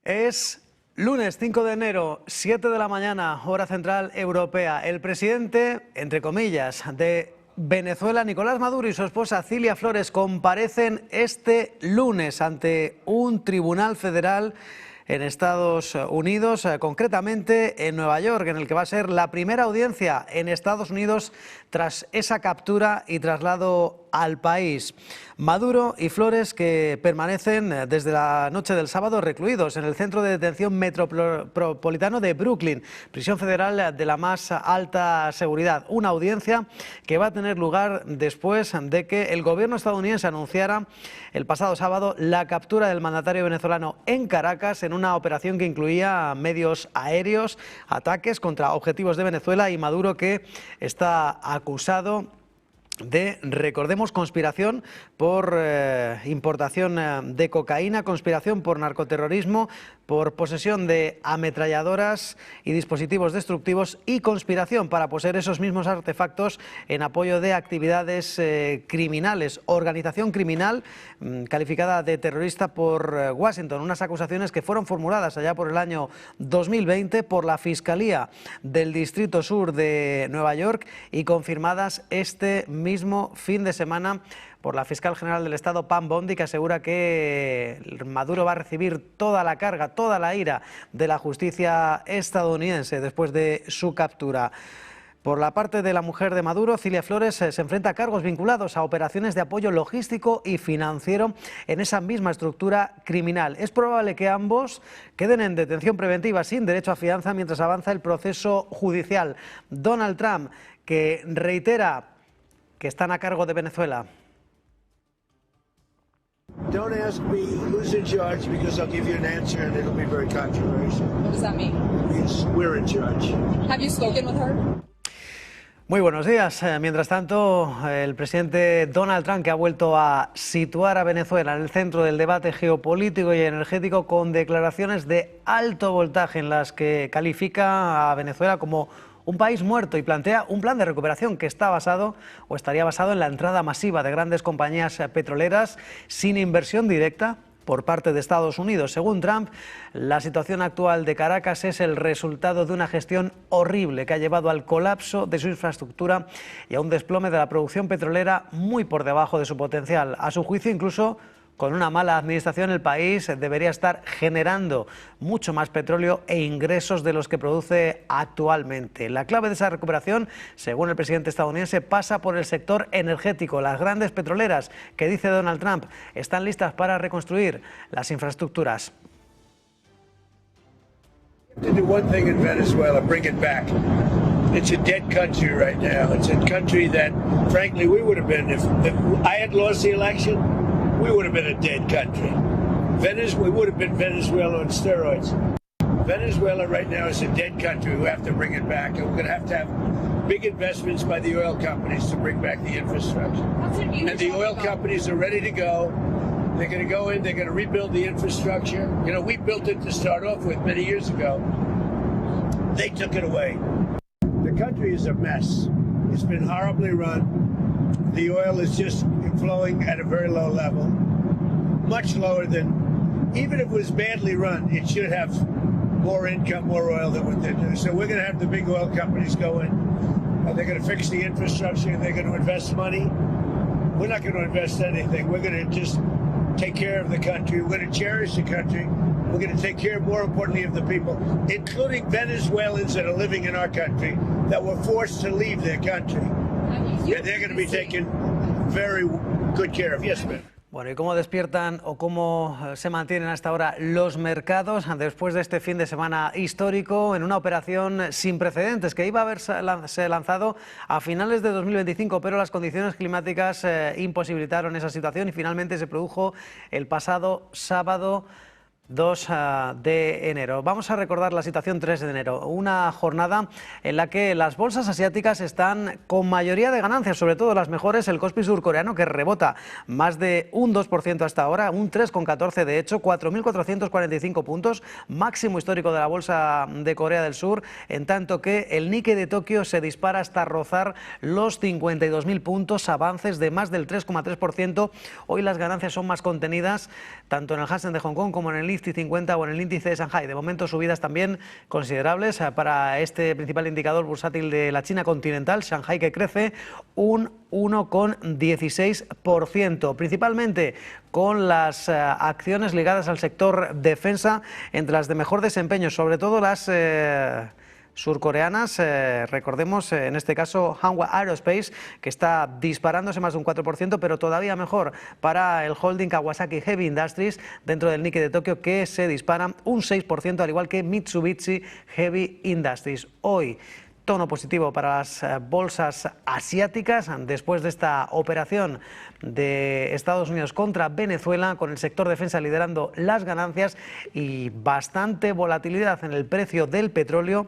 Es lunes 5 de enero, 7 de la mañana, hora central europea. El presidente, entre comillas, de Venezuela, Nicolás Maduro, y su esposa Cilia Flores comparecen este lunes ante un tribunal federal en Estados Unidos, concretamente en Nueva York, en el que va a ser la primera audiencia en Estados Unidos tras esa captura y traslado al país. Maduro y Flores, que permanecen desde la noche del sábado recluidos en el centro de detención metropolitano de Brooklyn, prisión federal de la más alta seguridad. Una audiencia que va a tener lugar después de que el gobierno estadounidense anunciara el pasado sábado la captura del mandatario venezolano en Caracas en una operación que incluía medios aéreos, ataques contra objetivos de Venezuela, y Maduro, que está acusado de, recordemos, conspiración por importación de cocaína, conspiración por narcoterrorismo, por posesión de ametralladoras y dispositivos destructivos y conspiración para poseer esos mismos artefactos en apoyo de actividades criminales. Organización criminal calificada de terrorista por Washington. Unas acusaciones que fueron formuladas allá por el año 2020 por la Fiscalía del Distrito Sur de Nueva York y confirmadas este mismo fin de semana por la fiscal general del Estado, Pam Bondi, que asegura que Maduro va a recibir toda la carga, toda la ira de la justicia estadounidense después de su captura. Por la parte de la mujer de Maduro, Cilia Flores, se enfrenta a cargos vinculados a operaciones de apoyo logístico y financiero en esa misma estructura criminal. Es probable que ambos queden en detención preventiva sin derecho a fianza mientras avanza el proceso judicial. Donald Trump, que reitera que están a cargo de Venezuela. Don't ask me who's in charge, because I'll give you an answer and it'll be very controversial. What does that mean? It means we're in charge. Have you spoken with her? Muy buenos días. Mientras tanto, el presidente Donald Trump, que ha vuelto a situar a Venezuela en el centro del debate geopolítico y energético con declaraciones de alto voltaje en las que califica a Venezuela como un país muerto y plantea un plan de recuperación que está basado o estaría basado en la entrada masiva de grandes compañías petroleras sin inversión directa por parte de Estados Unidos. Según Trump, la situación actual de Caracas es el resultado de una gestión horrible que ha llevado al colapso de su infraestructura y a un desplome de la producción petrolera muy por debajo de su potencial. A su juicio, incluso con una mala administración, el país debería estar generando mucho más petróleo e ingresos de los que produce actualmente. La clave de esa recuperación, según el presidente estadounidense, pasa por el sector energético. Las grandes petroleras, que dice Donald Trump, están listas para reconstruir las infraestructuras. To do one thing in Venezuela, bring it back. It's a dead country right now. It's a country that, frankly, we would have been if I had lost the election. We would have been a dead country. We would have been Venezuela on steroids. Venezuela right now is a dead country. We have to bring it back. And we're going to have big investments by the oil companies to bring back the infrastructure. And the oil companies are ready to go. They're going to go in, they're going to rebuild the infrastructure. You know, we built it to start off with many years ago. They took it away. The country is a mess. It's been horribly run. The oil is just flowing at a very low level, much lower than, even if it was badly run, it should have more income, more oil than what they do. So we're going to have the big oil companies go in, and they're going to fix the infrastructure, and they're going to invest money. We're not going to invest anything. We're going to just take care of the country. We're going to cherish the country. We're going to take care, more importantly, of the people, including Venezuelans that are living in our country that were forced to leave their country. They're going to be taken very good care of. Yes, ma'am. Bueno, ¿y cómo despiertan o cómo se mantienen hasta ahora los mercados después de este fin de semana histórico en una operación sin precedentes que iba a haberse lanzado a finales de 2025, pero las condiciones climáticas imposibilitaron esa situación y finalmente se produjo el pasado sábado 2 de enero. Vamos a recordar la situación 3 de enero, una jornada en la que las bolsas asiáticas están con mayoría de ganancias, sobre todo las mejores, el Kospi surcoreano, que rebota más de un 2% hasta ahora, un 3,14 de hecho, 4.445 puntos, máximo histórico de la bolsa de Corea del Sur, en tanto que el Nikkei de Tokio se dispara hasta rozar los 52.000 puntos, avances de más del 3,3%. Hoy las ganancias son más contenidas, tanto en el Hansen de Hong Kong como en el Nifty 50 o en el índice de Shanghai. De momento subidas también considerables para este principal indicador bursátil de la China continental, Shanghai, que crece un 1,16%, principalmente con las acciones ligadas al sector defensa entre las de mejor desempeño, sobre todo las surcoreanas, recordemos en este caso Hanwha Aerospace, que está disparándose más de un 4%, pero todavía mejor para el holding Kawasaki Heavy Industries dentro del Nikkei de Tokio, que se dispara un 6%, al igual que Mitsubishi Heavy Industries. Hoy tono positivo para las bolsas asiáticas después de esta operación de Estados Unidos contra Venezuela, con el sector defensa liderando las ganancias y bastante volatilidad en el precio del petróleo.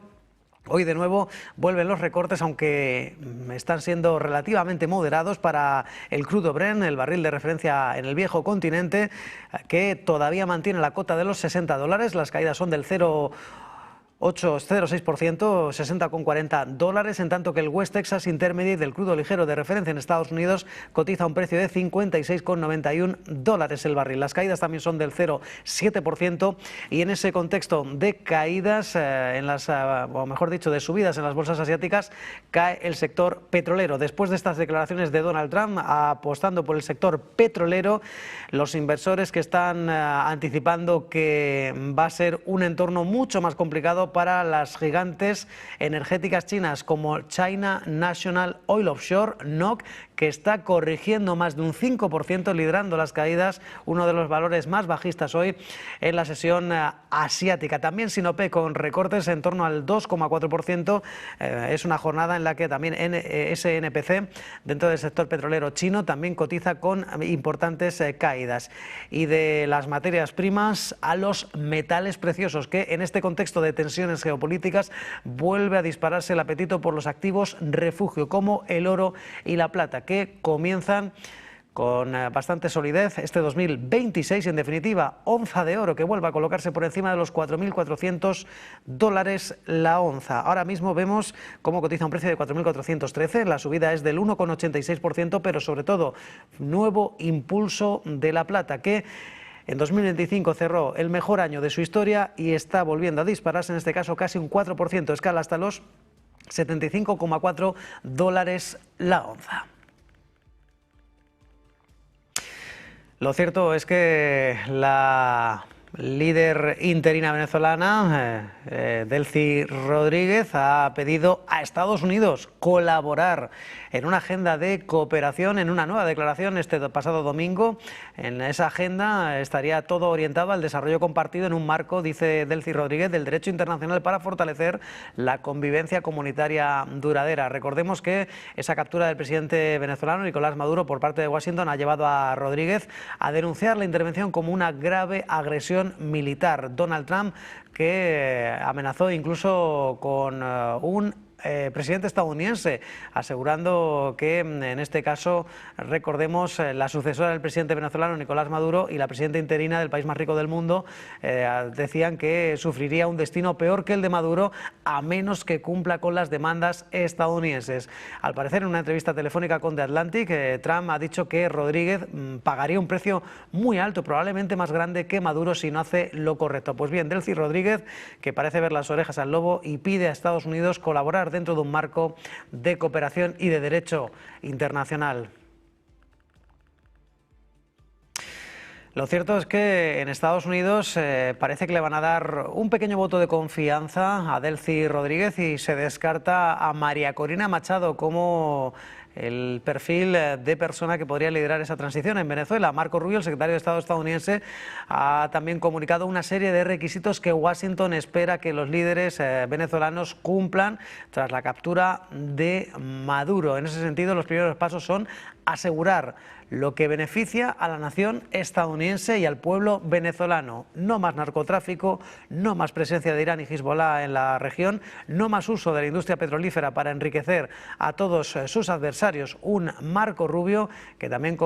Hoy de nuevo vuelven los recortes, aunque están siendo relativamente moderados para el crudo Brent, el barril de referencia en el viejo continente, que todavía mantiene la cota de los $60. Las caídas son del 0,6%, $60,40, en tanto que el West Texas Intermediate del crudo ligero de referencia en Estados Unidos cotiza a un precio de $56,91 el barril. Las caídas también son del 0,7%, y en ese contexto de caídas, o mejor dicho, de subidas en las bolsas asiáticas, cae el sector petrolero. Después de estas declaraciones de Donald Trump apostando por el sector petrolero, los inversores que están anticipando que va a ser un entorno mucho más complicado para las gigantes energéticas chinas como China National Oil Offshore, NOC, que está corrigiendo más de un 5%, liderando las caídas, uno de los valores más bajistas hoy en la sesión asiática. También Sinopec con recortes en torno al 2,4%. Es una jornada en la que también SNPC, dentro del sector petrolero chino, también cotiza con importantes caídas. Y de las materias primas a los metales preciosos, que en este contexto de tensiones geopolíticas vuelve a dispararse el apetito por los activos refugio, como el oro y la plata, que comienzan con bastante solidez este 2026, y en definitiva onza de oro que vuelve a colocarse por encima de los $4.400 la onza. Ahora mismo vemos cómo cotiza un precio de 4.413, la subida es del 1,86%, pero sobre todo nuevo impulso de la plata, que en 2025 cerró el mejor año de su historia y está volviendo a dispararse, en este caso casi un 4%, escala hasta los $75,4 la onza. Lo cierto es que la líder interina venezolana, Delcy Rodríguez, ha pedido a Estados Unidos colaborar en una agenda de cooperación, en una nueva declaración este pasado domingo. En esa agenda estaría todo orientado al desarrollo compartido en un marco, dice Delcy Rodríguez, del derecho internacional para fortalecer la convivencia comunitaria duradera. Recordemos que esa captura del presidente venezolano Nicolás Maduro por parte de Washington ha llevado a Rodríguez a denunciar la intervención como una grave agresión militar. Donald Trump, que amenazó incluso con un presidente estadounidense, asegurando que en este caso, recordemos, la sucesora del presidente venezolano Nicolás Maduro y la presidenta interina del país más rico del mundo decían que sufriría un destino peor que el de Maduro a menos que cumpla con las demandas estadounidenses. Al parecer, en una entrevista telefónica con The Atlantic, Trump ha dicho que Rodríguez pagaría un precio muy alto, probablemente más grande que Maduro, si no hace lo correcto. Pues bien, Delcy Rodríguez, que parece ver las orejas al lobo y pide a Estados Unidos colaborar dentro de un marco de cooperación y de derecho internacional. Lo cierto es que en Estados Unidos parece que le van a dar un pequeño voto de confianza a Delcy Rodríguez y se descarta a María Corina Machado como el perfil de persona que podría liderar esa transición en Venezuela. Marco Rubio, el secretario de Estado estadounidense, ha también comunicado una serie de requisitos que Washington espera que los líderes venezolanos cumplan tras la captura de Maduro. En ese sentido, los primeros pasos son asegurar lo que beneficia a la nación estadounidense y al pueblo venezolano. No más narcotráfico, no más presencia de Irán y Hezbollah en la región, no más uso de la industria petrolífera para enriquecer a todos sus adversarios. Un Marco Rubio que también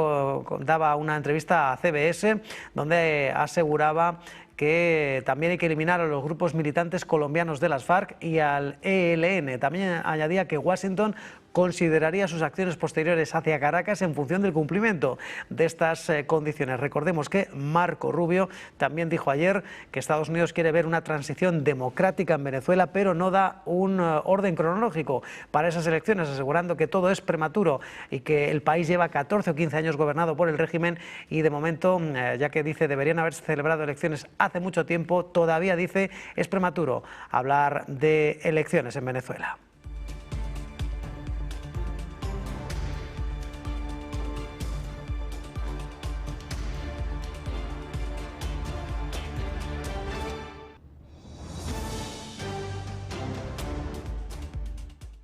daba una entrevista a CBS donde aseguraba que también hay que eliminar a los grupos militantes colombianos de las FARC y al ELN. También añadía que Washington consideraría sus acciones posteriores hacia Caracas en función del cumplimiento de estas condiciones. Recordemos que Marco Rubio también dijo ayer que Estados Unidos quiere ver una transición democrática en Venezuela, pero no da un orden cronológico para esas elecciones, asegurando que todo es prematuro y que el país lleva 14 o 15 años gobernado por el régimen y de momento, ya que dice deberían haberse celebrado elecciones hace mucho tiempo, todavía dice es prematuro hablar de elecciones en Venezuela.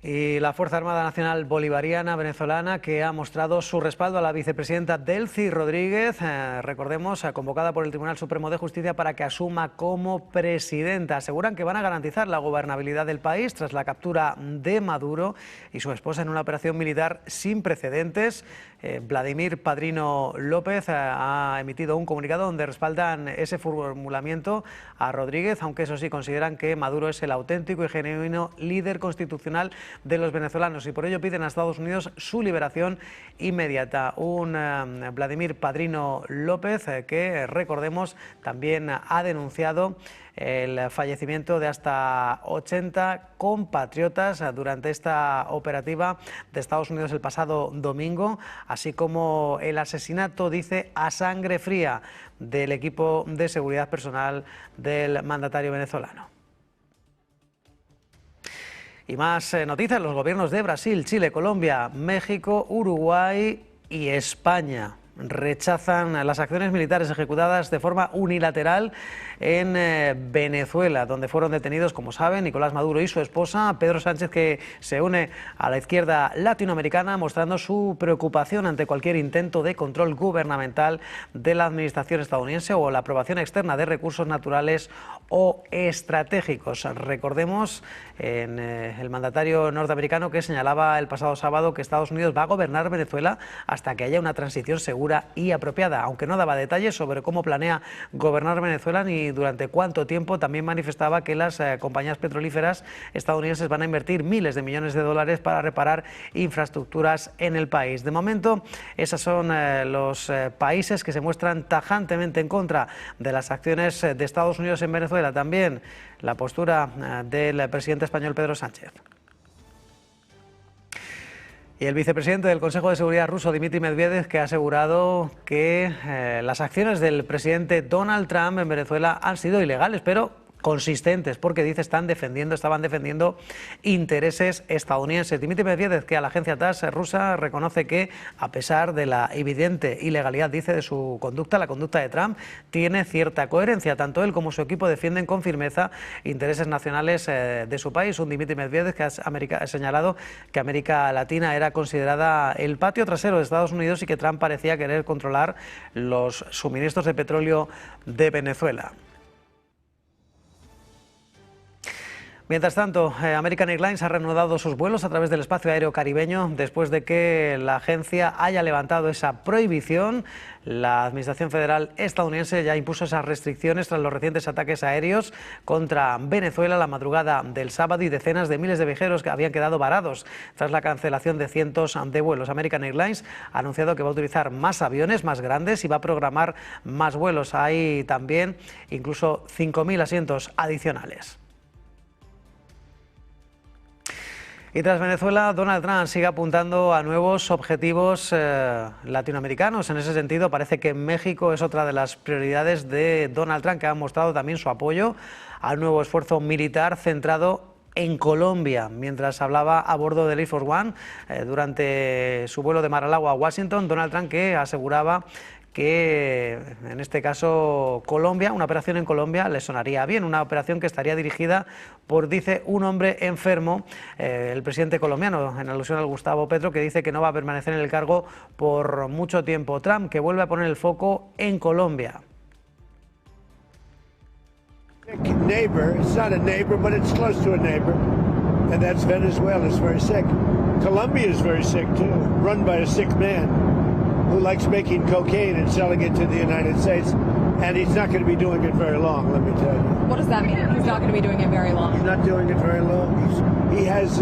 Y la Fuerza Armada Nacional Bolivariana venezolana, que ha mostrado su respaldo a la vicepresidenta Delcy Rodríguez, recordemos, convocada por el Tribunal Supremo de Justicia para que asuma como presidenta. Aseguran que van a garantizar la gobernabilidad del país tras la captura de Maduro y su esposa en una operación militar sin precedentes. Vladimir Padrino López ha emitido un comunicado donde respaldan ese formulamiento a Rodríguez, aunque eso sí consideran que Maduro es el auténtico y genuino líder constitucional de los venezolanos y por ello piden a Estados Unidos su liberación inmediata. Un Vladimir Padrino López que, recordemos, también ha denunciado el fallecimiento de hasta 80 compatriotas durante esta operativa de Estados Unidos el pasado domingo, así como el asesinato, dice, a sangre fría del equipo de seguridad personal del mandatario venezolano. Y más noticias, los gobiernos de Brasil, Chile, Colombia, México, Uruguay y España rechazan las acciones militares ejecutadas de forma unilateral en Venezuela, donde fueron detenidos, como saben, Nicolás Maduro y su esposa. Pedro Sánchez, que se une a la izquierda latinoamericana, mostrando su preocupación ante cualquier intento de control gubernamental de la administración estadounidense o la aprobación externa de recursos naturales o estratégicos. Recordemos en el mandatario norteamericano que señalaba el pasado sábado que Estados Unidos va a gobernar Venezuela hasta que haya una transición segura y apropiada, aunque no daba detalles sobre cómo planea gobernar Venezuela ni durante cuánto tiempo. También manifestaba que las compañías petrolíferas estadounidenses van a invertir miles de millones de dólares para reparar infraestructuras en el país. De momento, esos son los países que se muestran tajantemente en contra de las acciones de Estados Unidos en Venezuela. También la postura del presidente español Pedro Sánchez. Y el vicepresidente del Consejo de Seguridad ruso, Dmitry Medvedev, que ha asegurado que las acciones del presidente Donald Trump en Venezuela han sido ilegales, pero consistentes, porque dice estaban defendiendo intereses estadounidenses. Dmitry Medvedev, que a la agencia TASS rusa reconoce que, a pesar de la evidente ilegalidad, dice, de su conducta, la conducta de Trump tiene cierta coherencia. Tanto él como su equipo defienden con firmeza intereses nacionales de su país. Un Dmitry Medvedev que ha señalado que América Latina era considerada el patio trasero de Estados Unidos y que Trump parecía querer controlar los suministros de petróleo de Venezuela. Mientras tanto, American Airlines ha reanudado sus vuelos a través del espacio aéreo caribeño después de que la agencia haya levantado esa prohibición. La Administración Federal estadounidense ya impuso esas restricciones tras los recientes ataques aéreos contra Venezuela la madrugada del sábado y decenas de miles de viajeros que habían quedado varados tras la cancelación de cientos de vuelos. American Airlines ha anunciado que va a utilizar más aviones, más grandes, y va a programar más vuelos. Hay también incluso 5.000 asientos adicionales. Y tras Venezuela, Donald Trump sigue apuntando a nuevos objetivos latinoamericanos. En ese sentido, parece que México es otra de las prioridades de Donald Trump, que ha mostrado también su apoyo al nuevo esfuerzo militar centrado en Colombia. Mientras hablaba a bordo del Air Force One durante su vuelo de Mar-a-Lago a Washington, Donald Trump, que aseguraba que en este caso Colombia, una operación en Colombia le sonaría bien, una operación que estaría dirigida por, dice, un hombre enfermo, el presidente colombiano, en alusión al Gustavo Petro, que dice que no va a permanecer en el cargo por mucho tiempo. Trump, que vuelve a poner el foco en Colombia. Neighbor, it's not a neighbor, but it's close to a neighbor, and that's Venezuela. It's very sick. Colombia is very sick too, run by a sick man who likes making cocaine and selling it to the United States. And he's not going to be doing it very long, let me tell you. What does that mean? He's not going to be doing it very long. He's not doing it very long. He has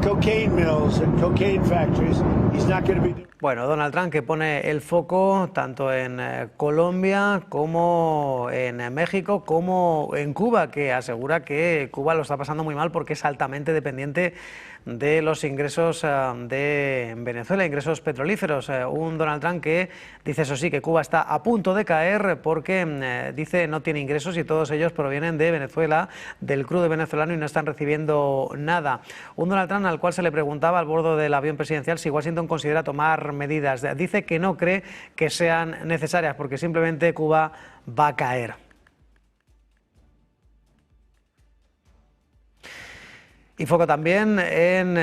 cocaine mills and cocaine factories. He's not going to be doing. Bueno, Donald Trump que pone el foco tanto en Colombia como en México como en Cuba, que asegura que Cuba lo está pasando muy mal porque es altamente dependiente de los ingresos de Venezuela, ingresos petrolíferos. Un Donald Trump que dice, eso sí, que Cuba está a punto de caer porque dice no tiene ingresos y todos ellos provienen de Venezuela, del crudo venezolano, y no están recibiendo nada. Un Donald Trump al cual se le preguntaba al bordo del avión presidencial si Washington considera tomar medidas. Dice que no cree que sean necesarias porque simplemente Cuba va a caer. Y foco también en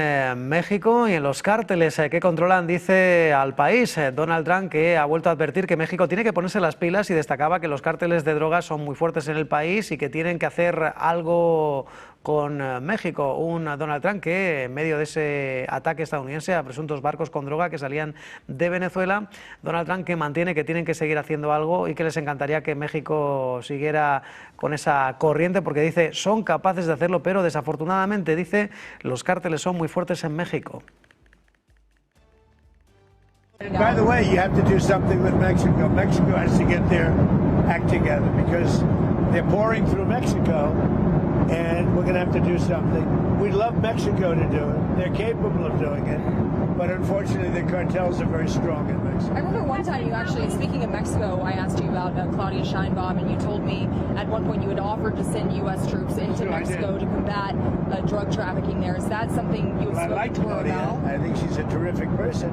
México y en los cárteles que controlan, dice, al país. Donald Trump que ha vuelto a advertir que México tiene que ponerse las pilas y destacaba que los cárteles de drogas son muy fuertes en el país y que tienen que hacer algo con México. Un Donald Trump que en medio de ese ataque estadounidense a presuntos barcos con droga que salían de Venezuela, Donald Trump que mantiene que tienen que seguir haciendo algo y que les encantaría que México siguiera con esa corriente porque dice son capaces de hacerlo, pero desafortunadamente dice los cárteles son muy fuertes en México. By the way, you have to do something with Mexico. Mexico has to get their act together because they're pouring through Mexico. And we're going to have to do something. We'd love Mexico to do it. They're capable of doing it. But unfortunately, the cartels are very strong in Mexico. I remember one time you actually, speaking of Mexico, I asked you about Claudia Sheinbaum, and you told me at one point you had offered to send U.S. troops into Mexico to combat drug trafficking there. Is that something you have spoken to her about? I think she's a terrific person.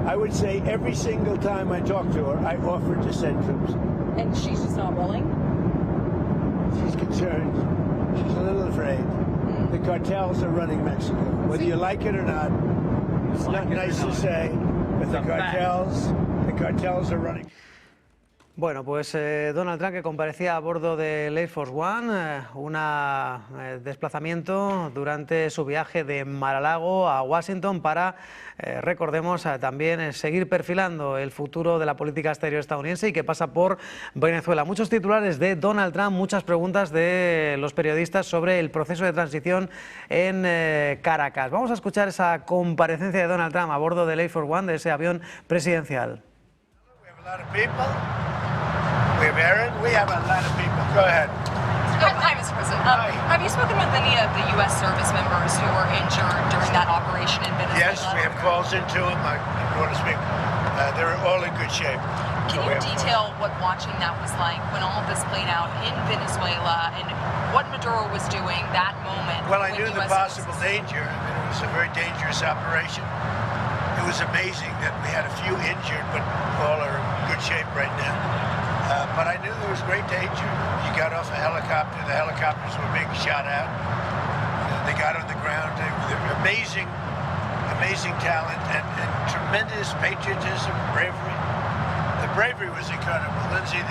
I would say every single time I talk to her, I offered to send troops. And she's just not willing? She's concerned. She's a little afraid. The cartels are running Mexico. Whether you like it or not, it's not nice to say, but the cartels are running. Bueno, pues Donald Trump que comparecía a bordo del Air Force One, un desplazamiento durante su viaje de Mar-a-Lago a Washington para, recordemos, también seguir perfilando el futuro de la política exterior estadounidense y que pasa por Venezuela. Muchos titulares de Donald Trump, muchas preguntas de los periodistas sobre el proceso de transición en Caracas. Vamos a escuchar esa comparecencia de Donald Trump a bordo del Air Force One, de ese avión presidencial. We have Aaron. We have a lot of people. Go ahead. Hi, Mr. President. Have you spoken with any of the U.S. service members who were injured during that operation in Venezuela? Yes, we have calls into them. I want to speak. They're all in good shape. Can you detail what watching that was like when all of this played out in Venezuela and what Maduro was doing that moment? Well, I knew the possible danger. I mean, it was a very dangerous operation. It was amazing that we had a few injured, but all are in good shape right now. But I knew there was great danger. You got off a helicopter, the helicopters were being shot at. They got on the ground. They were amazing talent and tremendous patriotism, bravery. The bravery was incredible. Lindsay,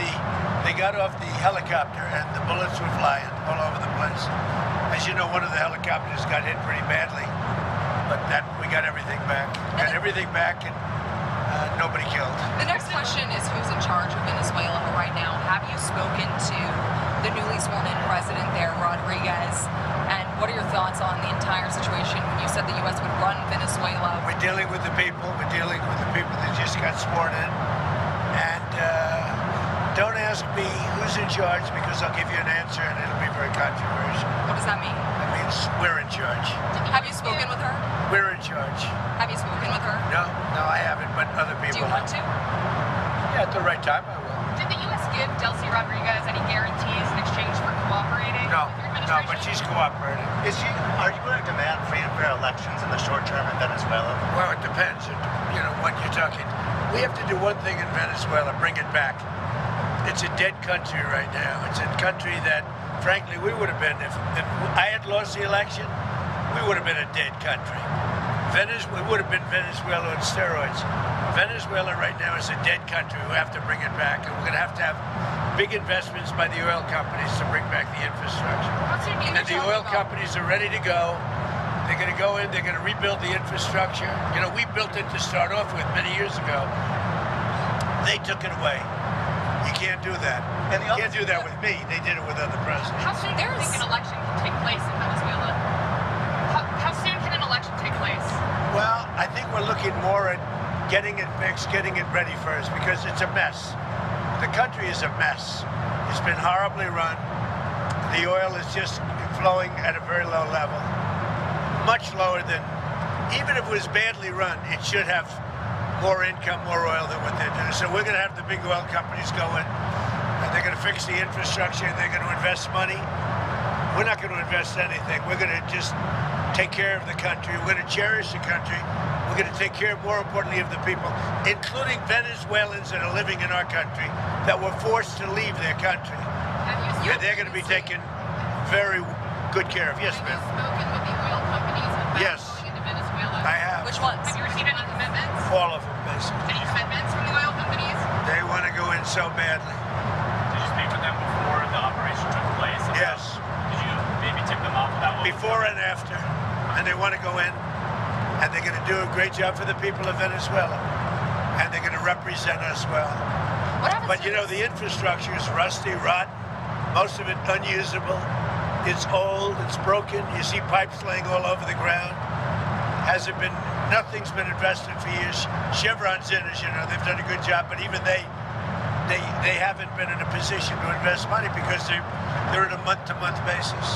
they got off the helicopter and the bullets were flying all over the place. As you know, one of the helicopters got hit pretty badly, but we got everything back. Got everything back and nobody killed. The next question is who's in charge of Venezuela right now? Have you spoken to the newly sworn-in president there, Rodriguez? And what are your thoughts on the entire situation when you said the U.S. would run Venezuela? We're dealing with the people. We're dealing with the people that just got sworn in. And don't ask me who's in charge because I'll give you an answer and it'll be very controversial. What does that mean? That means we're in charge. Have you spoken with her? We're in charge. Have you spoken with her? No, I haven't, but other people Do you want to? Yeah, at the right time I will. Did the U.S. give Delcy Rodriguez any guarantees in exchange for cooperating No, with your administration? but she's cooperating. Are you going to demand free and fair elections in the short term in Venezuela? Well, it depends, what you're talking. We have to do one thing in Venezuela, bring it back. It's a dead country right now. It's a country that, frankly, we would have been, if I had lost the election, we would have been a dead country. We would have been Venezuela on steroids. Venezuela right now is a dead country. We have to bring it back, and we're going to have big investments by the oil companies to bring back the infrastructure. And the oil companies are ready to go. They're going to go in, they're going to rebuild the infrastructure. We built it to start off with many years ago. They took it away. You can't do that. And you can't do that with me. They did it with other presidents. How soon do you think an election can take place in Venezuela? How soon can an election take place? Well, I think we're looking more at getting it fixed, getting it ready first, because it's a mess. The country is a mess. It's been horribly run. The oil is just flowing at a very low level, much lower than, even if it was badly run, it should have more income, more oil than what they're doing. So we're going to have the big oil companies go in, and they're going to fix the infrastructure, and they're going to invest money. We're not going to invest anything. We're going to just take care of the country. We're going to cherish the country. We're going to take care, more importantly, of the people, including Venezuelans that are living in our country that were forced to leave their country. And they're going to be taken very good care of. Yes, ma'am. Have you spoken with the oil companies about Yes. going into Venezuela? I have. Which ones? Have you received any commitments? All of them, basically. Any commitments from the oil companies? They want to go in so badly. Did you speak with them before the operation took place? Yes. Did you maybe tip them off about what Before and after. And they want to go in, and they're going to do a great job for the people of Venezuela. And they're going to represent us well. What happens But you know, the infrastructure is rusty, rotten, most of it unusable. It's old, it's broken. You see pipes laying all over the ground. Nothing's been invested for years. Chevron's in, as you know, they've done a good job, but even they haven't been in a position to invest money because they're at a month-to-month basis.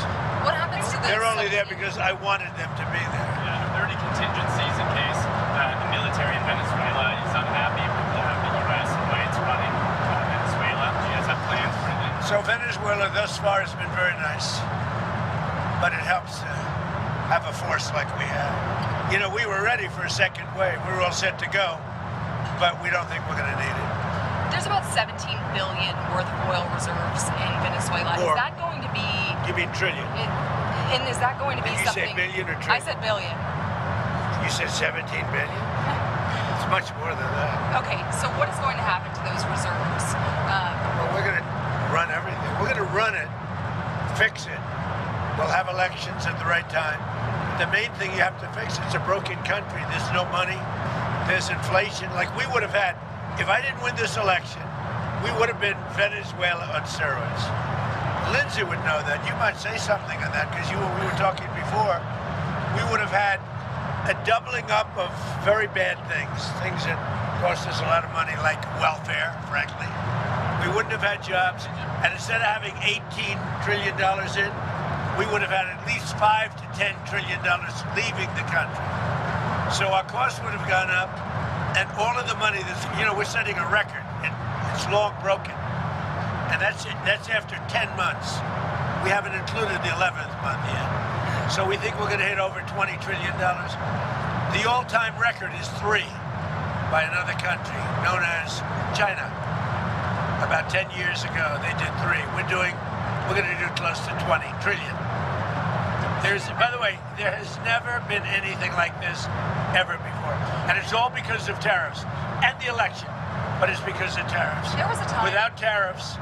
What happens to the They're only there because I wanted them to be there. Yeah, are there any contingencies in case the military in Venezuela is unhappy with the U.S. and the way it's running Venezuela? Do you guys have plans for anything? So Venezuela thus far has been very nice, but it helps to have a force like we have. You know, we were ready for a second wave. We were all set to go, but we don't think we're going to need it. There's about 17 billion worth of oil reserves in Venezuela. More. Is that going to be? You mean trillion? And is that going to be Did you say something? billion or I trillion? said billion. You said 17 billion? It's much more than that. Okay, so what is going to happen to those reserves? Well, we're going to run everything. We're going to run it, fix it. We'll have elections at the right time. The main thing you have to fix, it's a broken country. There's no money. There's inflation. Like we would have had, if I didn't win this election, we would have been Venezuela on steroids. Lindsay would know that. You might say something on that because we were talking before. We would have had a doubling up of very bad things that cost us a lot of money, like welfare, frankly. We wouldn't have had jobs. And instead of having $18 trillion in, we would have had at least $5 to $10 trillion leaving the country. So our costs would have gone up, and all of the money that's, you know, we're setting a record. It's long broken. And that's it. That's after 10 months. We haven't included the 11th month yet. So we think we're going to hit over $20 trillion. The all-time record is 3 by another country known as China. About 10 years ago, they did 3. We're going to do close to 20 trillion. By the way, there has never been anything like this ever before. And it's all because of tariffs and the election, but it's because of tariffs. There was a time. Without tariffs,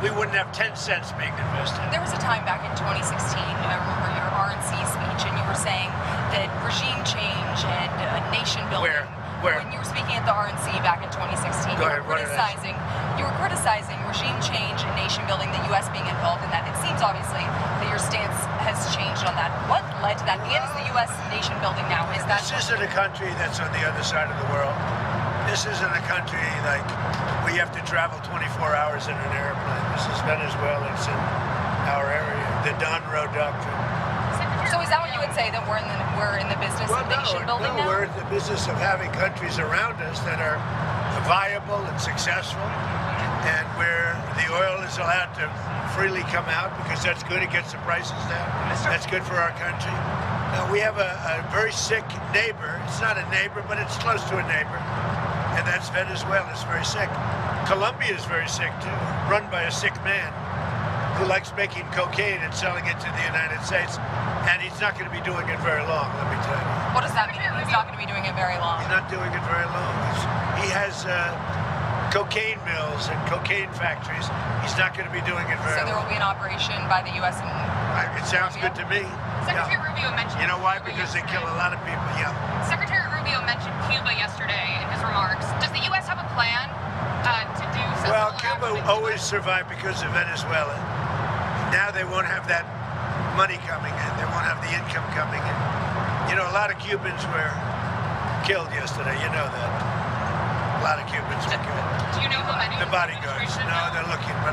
we wouldn't have 10 cents being invested. There was a time back in 2016, I remember your RNC speech, and you were saying that regime change and nation building. Where? When you were speaking at the RNC back in 2016, Go ahead, what did I say? you were criticizing regime change and nation building, the U.S. being involved in that. It seems obviously that your stance has changed on that. What led to that? And is the U.S. nation building now? Is that? This isn't a country that's on the other side of the world. This isn't a country like where you have to travel 24 hours in an airplane. This is Venezuela. It's in our area. The Don Road Doctrine. So is that what you would say, that we're in the business of nation building now? We're in the business of having countries around us that are viable and successful, and where the oil is allowed to freely come out because that's good. It gets the prices down. That's good for our country. Now we have a very sick neighbor. It's not a neighbor, but it's close to a neighbor, and that's Venezuela. It's very sick. Colombia is very sick too, run by a sick man who likes making cocaine and selling it to the United States. And he's not going to be doing it very long, let me tell you. What does that mean? He's not going to be doing it very long. He's not doing it very long. He has cocaine mills and cocaine factories. He's not going to be doing it very long. So there will be an operation by the U.S. and It sounds good to me. Secretary Rubio mentioned. You know why? Cuba Because they yesterday. kill a lot of people. Yeah. Secretary Rubio mentioned Cuba yesterday in his remarks. Does the U.S. have a plan to do Well, Cuba always survived because of Venezuela. Now they won't have that money coming in. They won't have the income coming in. You know, a lot of Cubans were killed yesterday. You know that. A lot of Cubans were killed. Do you know how many? The bodyguards. No, they're looking, but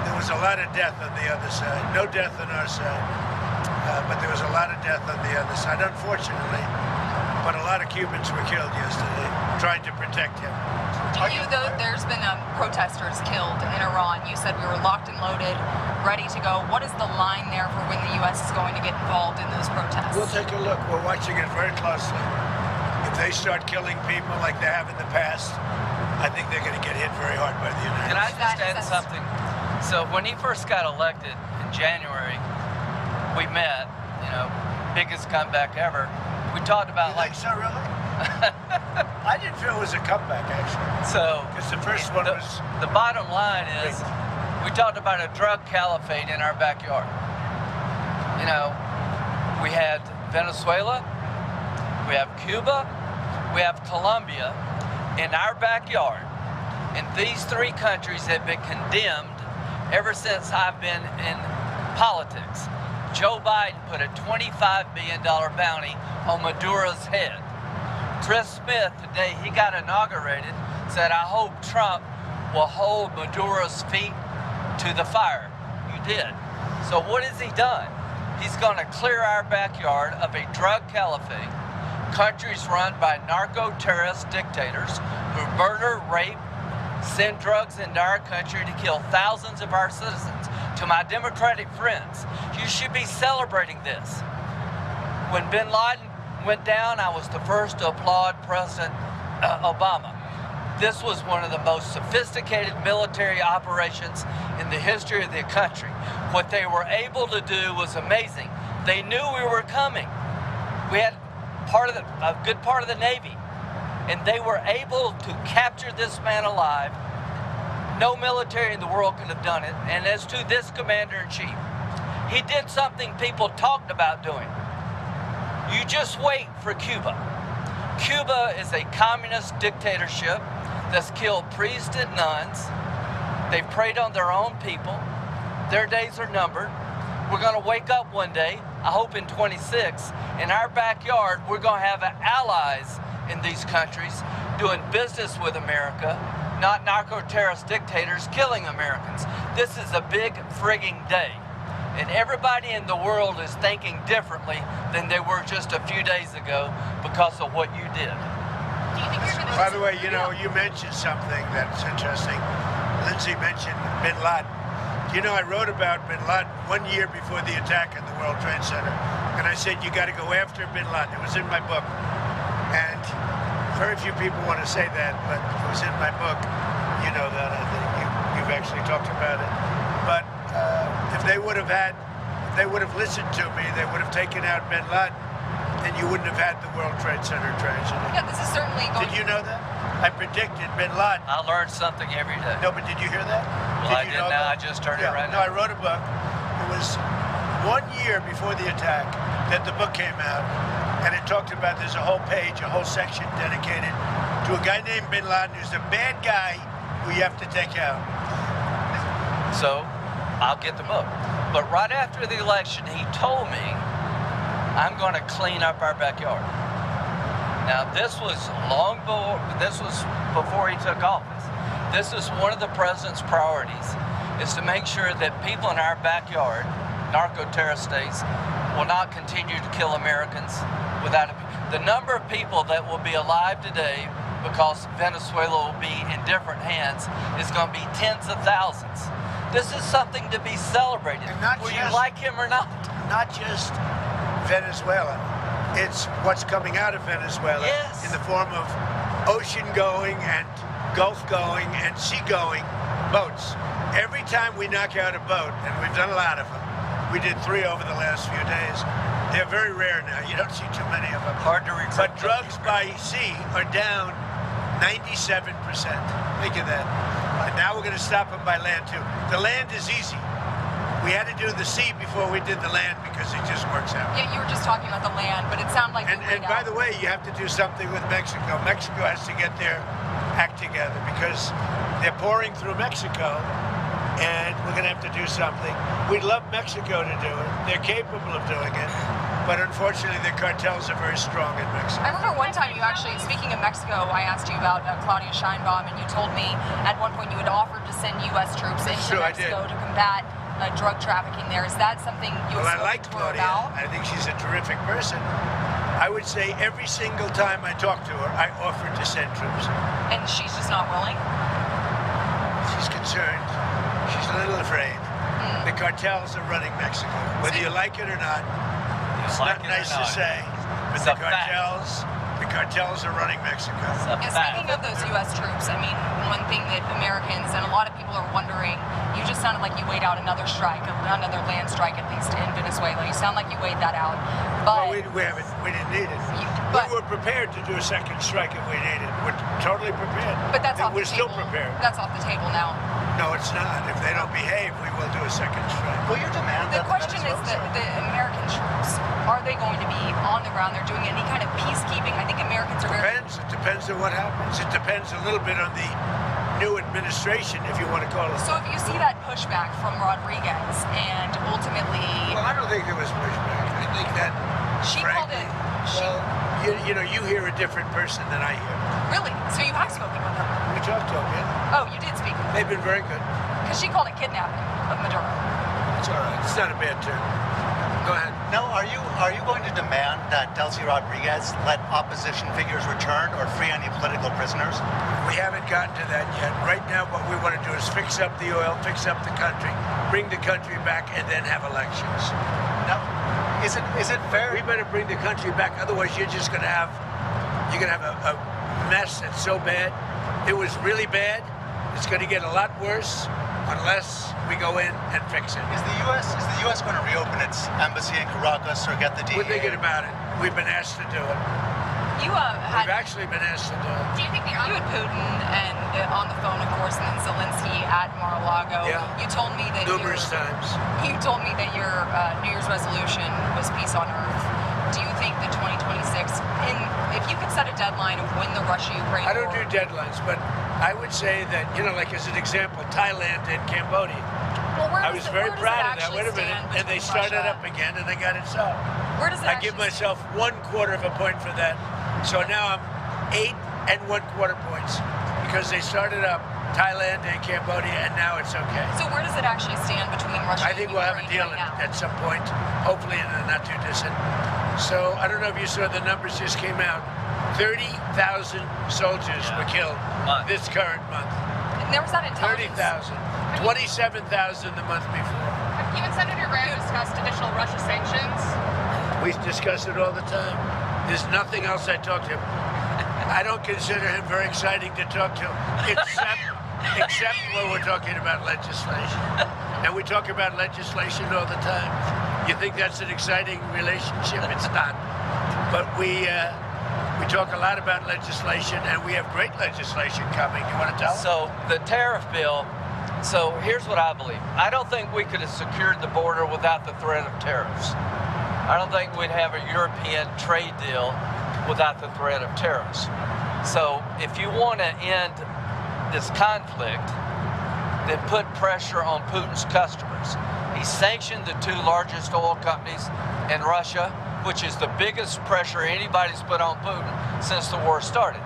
there was a lot of death on the other side. No death on our side, but there was a lot of death on the other side, unfortunately. But a lot of Cubans were killed yesterday, trying to protect him. There's been protesters killed in Iran. You said we were locked and loaded, ready to go. What is the line there for when the U.S. is going to get involved in those protests? We'll take a look. We're watching it very closely. If they start killing people like they have in the past, I think they're going to get hit very hard by the United States. Can I just add something? So when he first got elected in January, we met, biggest comeback ever. We talked about you think so, really? I didn't feel it was a comeback, actually. So because the first one was... The bottom line is, we talked about a drug caliphate in our backyard. We had Venezuela, we have Cuba, we have Colombia in our backyard. And these three countries have been condemned ever since I've been in politics. Joe Biden put a $25 billion bounty on Maduro's head. Chris Smith, today he got inaugurated, said, I hope Trump will hold Maduro's feet to the fire. You did. So what has he done? He's going to clear our backyard of a drug caliphate, countries run by narco-terrorist dictators who murder, rape, send drugs into our country to kill thousands of our citizens. To my Democratic friends, you should be celebrating this. When bin Laden went down, I was the first to applaud President Obama. This was one of the most sophisticated military operations in the history of the country. What they were able to do was amazing. They knew we were coming. We had a good part of the Navy, and they were able to capture this man alive. No military in the world could have done it. And as to this commander-in-chief, he did something people talked about doing. You just wait for Cuba. Cuba is a communist dictatorship that's killed priests and nuns. They've preyed on their own people. Their days are numbered. We're going to wake up one day, I hope in 26, in our backyard, we're going to have allies in these countries doing business with America, not narco-terrorist dictators killing Americans. This is a big frigging day. And everybody in the world is thinking differently than they were just a few days ago because of what you did. Do you think you're going to... By the way, you mentioned something that's interesting. Lindsay mentioned bin Laden. I wrote about bin Laden 1 year before the attack on the World Trade Center. And I said, you got to go after bin Laden. It was in my book. And very few people want to say that, but it was in my book. You know that. I think you've actually talked about it. But if they would have listened to me, they would have taken out bin Laden, then you wouldn't have had the World Trade Center tragedy. Yeah, this is certainly going... Did you know that? I predicted bin Laden. I learned something every day. No, but did you hear that? Well, I didn't now. I just heard it right now. No, I wrote a book. It was 1 year before the attack that the book came out, and it talked about, there's a whole page, a whole section dedicated to a guy named bin Laden who's a bad guy who you have to take out. So, I'll get the book. But right after the election, he told me, I'm going to clean up our backyard. Now, this was before he took office. This is one of the president's priorities, is to make sure that people in our backyard, narco-terrorist states, will not continue to kill Americans without the number of people that will be alive today because Venezuela will be in different hands is going to be tens of thousands. This is something to be celebrated, whether you like him or not. Not just Venezuela. It's what's coming out of Venezuela in the form of ocean-going and Gulf-going and sea-going boats. Every time we knock out a boat, and we've done a lot of them, we did 3 over the last few days. They're very rare now. You don't see too many of them. Hard to recruit. But drugs by sea are down 97%. Think of that. And now we're going to stop them by land, too. The land is easy. We had to do the sea before we did the land because it just works out. Yeah, you were just talking about the land, but it sounded like... And by the way, you have to do something with Mexico. Mexico has to get their act together because They're pouring through Mexico, and we're going to have to do something. We'd love Mexico to do it. They're capable of doing it, but unfortunately the cartels are very strong in Mexico. I remember one time you actually, speaking of Mexico, I asked you about Claudia Sheinbaum, and you told me at one point you had offered to send U.S. troops into Mexico to combat drug trafficking there. Is that something you I like Claudia. About? I think she's a terrific person. I would say every single time I talk to her, I offered to send troops. And she's just not willing? She's concerned. She's a little afraid. The cartels are running Mexico. Whether you like it or not, it's not nice to say, but the cartels are running Mexico. And speaking of those U.S. troops, I mean, one thing that Americans and a lot of people are wondering, you just sounded like you weighed out another strike, another land strike at least in Venezuela. You sound like you weighed that out. But well, we didn't need it. We were prepared to do a second strike if we needed it. We're totally prepared. But that's off the table. We're still prepared. That's off the table now. No, it's not. If they don't behave, we will do a second strike. Will you demand the question is that the American troops, are they going to be on the ground? They're doing any kind of peacekeeping? I think Americans are very... It depends on what happens. It depends a little bit on the new administration, if you want to call it. So if you see that pushback from Rodriguez and ultimately... Well, I don't think there was pushback. I think that... She frankly, called it... you know, you hear a different person than I hear. Really? So you have spoken with her? We talked to them, yeah. Oh, you did speak with her? They've been very good. Because she called it kidnapping of Maduro. It's all right. It's not a bad term. Go ahead. Now, are you going to demand that Delcy Rodriguez let opposition figures return or free any political prisoners? We haven't gotten to that yet. Right now, what we want to do is fix up the oil, fix up the country, bring the country back, and then have elections. Now, is it fair? We better bring the country back. Otherwise, you're gonna have a mess that's so bad. It was really bad. It's going to get a lot worse unless we go in and fix it. Is the U.S. going to reopen its embassy in Caracas or get the DEA? We're thinking about it. We've been asked to do it. We've actually been asked to do it. Do you think you had Putin and on the phone, of course, and then Zelensky at Mar-a-Lago? Yeah. You told me that numerous times. You told me that your New Year's resolution was peace on earth. Do you think that 2026, if you could set a deadline of when the Russia-Ukraine war... I don't do deadlines, but I would say that, you know, like as an example, Thailand and Cambodia. Well, I was very proud of that. Wait a minute. And they started up again and they got it solved. Where does it I give myself 1/4 of a point for that. So now I'm 8 1/4 points because they started up Thailand and Cambodia and now it's okay. So where does it actually stand between Russia and Ukraine? I think we'll have a deal at some point, hopefully in the not too distant. So I don't know if you saw the numbers just came out. 30,000 soldiers were killed this current month. And there was that intelligence. 30,000. 27,000 the month before. Have you and Senator Graham discussed additional Russia sanctions? We discuss it all the time. There's nothing else I talk to him. I don't consider him very exciting to talk to, except when we're talking about legislation. And we talk about legislation all the time. You think that's an exciting relationship? It's not. But we talk a lot about legislation, and we have great legislation coming. You want to tell? So the tariff bill. So here's what I believe. I don't think we could have secured the border without the threat of tariffs. I don't think we'd have a European trade deal without the threat of tariffs. So if you want to end this conflict, then put pressure on Putin's customers. He sanctioned the 2 largest oil companies in Russia, which is the biggest pressure anybody's put on Putin since the war started.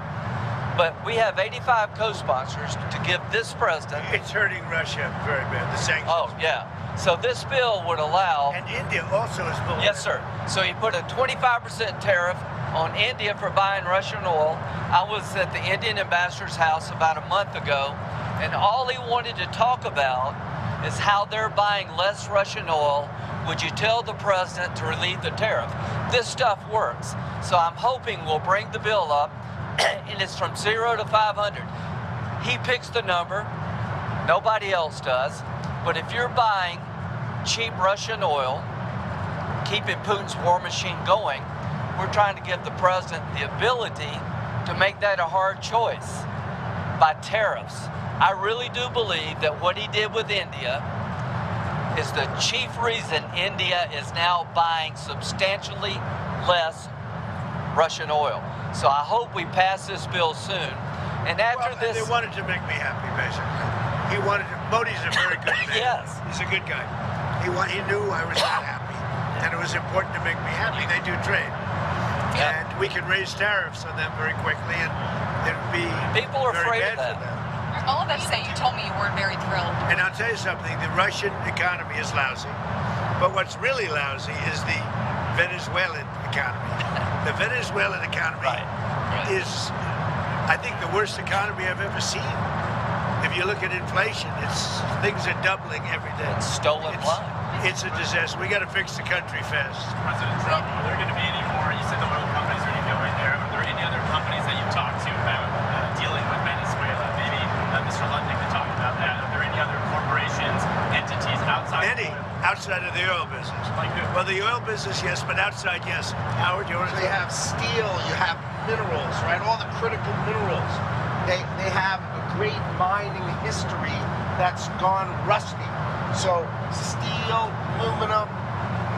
But we have 85 co-sponsors to give this president... It's hurting Russia very bad, the sanctions. Oh, yeah. So this bill would allow... And India also is pulling. Yes, sir. So he put a 25% tariff on India for buying Russian oil. I was at the Indian ambassador's house about a month ago, and all he wanted to talk about is how they're buying less Russian oil. Would you tell the president to relieve the tariff? This stuff works. So I'm hoping we'll bring the bill up, and it's from 0 to 500. He picks the number. Nobody else does. But if you're buying cheap Russian oil, keeping Putin's war machine going, we're trying to give the president the ability to make that a hard choice by tariffs. I really do believe that what he did with India is the chief reason India is now buying substantially less Russian oil. So I hope we pass this bill soon. And after They wanted to make me happy, basically. He wanted to. Modi's a very good man. Yes. He's a good guy. He knew I was not happy, and it was important to make me happy. They do trade, and we can raise tariffs on them very quickly, and it'd be People are very afraid bad of for that. them. All of that to say, you told me you weren't very thrilled. And I'll tell you something, the Russian economy is lousy. But what's really lousy is the Venezuelan economy. The Venezuelan economy is, I think, the worst economy I've ever seen. If you look at inflation, things are doubling every day. It's stolen blood. It's a disaster. We got to fix the country fast. President Trump, are there going to be any more? You said the oil companies are going to go in there. Are there any other companies that you've talked to about dealing with Venezuela? Maybe Mr. Lundin could talk about that. Are there any other corporations, entities outside? Outside of the oil business. Like who? Well, the oil business, yes, but outside, yes. Howard, you want to They have steel, you have minerals, right? All the critical minerals. They have a great mining history that's gone rusty. So steel, aluminum,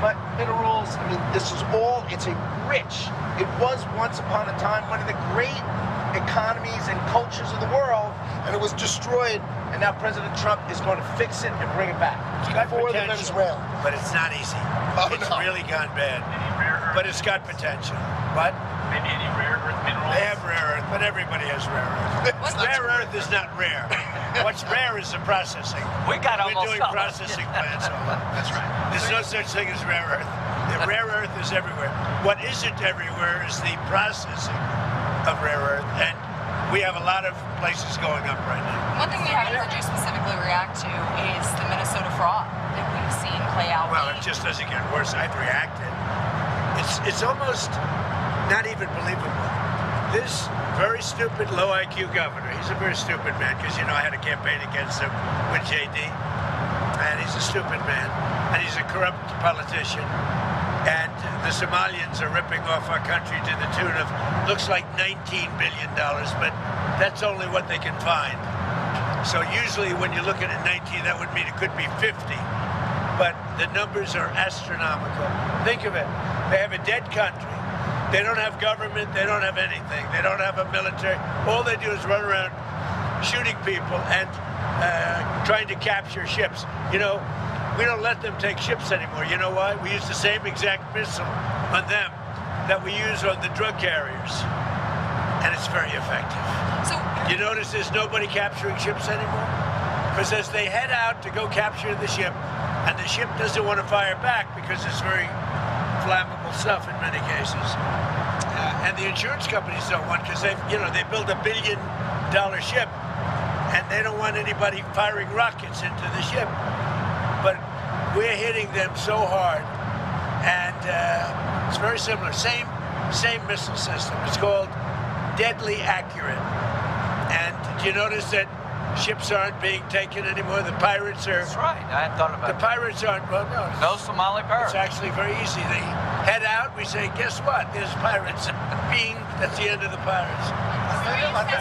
but minerals, I mean, this is all, it's a rich. It was once upon a time one of the great economies and cultures of the world, and it was destroyed, and now President Trump is going to fix it and bring it back for the Venezuela. But it's not easy. It's really gone bad. Any rare earth? But it's got potential. What? Maybe any rare earth minerals? They have rare earth, but everybody has rare earth. Rare earth is not rare. What's rare is the processing. We got We're almost doing all of it. processing plants all over. That's right. There's no such thing as rare earth. The rare earth is everywhere. What isn't everywhere is the processing of rare earth, and we have a lot of places going up right now. One thing we haven't heard you specifically react to is the Minnesota fraud that we've seen play out. Well, it just doesn't get worse. I've reacted. It's almost not even believable. This very stupid, low IQ governor, he's a very stupid man, because, I had a campaign against him with JD, and he's a stupid man, and he's a corrupt politician, and the Somalians are ripping off our country to the tune of, looks like $19 billion, but that's only what they can find. So usually when you're looking at 19, that would mean it could be 50. But the numbers are astronomical. Think of it. They have a dead country. They don't have government. They don't have anything. They don't have a military. All they do is run around shooting people and trying to capture ships. We don't let them take ships anymore. You know why? We use the same exact missile on them that we use on the drug carriers. And it's very effective. So, You notice there's nobody capturing ships anymore? Because as they head out to go capture the ship, and the ship doesn't want to fire back because it's very flammable stuff in many cases. And the insurance companies don't want, because they build $1 billion ship, and they don't want anybody firing rockets into the ship. But we're hitting them so hard, and it's very similar. Same missile system. It's called deadly accurate. And do you notice that ships aren't being taken anymore? The pirates are. That's right. I hadn't thought about The pirates aren't. Well, no. No Somali pirates. It's actually very easy. They head out. We say, guess what? There's pirates. Bing. That's the end of the pirates.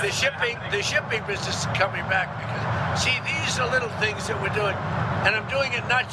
The shipping business is coming back because, see, these are little things that we're doing, and I'm doing it not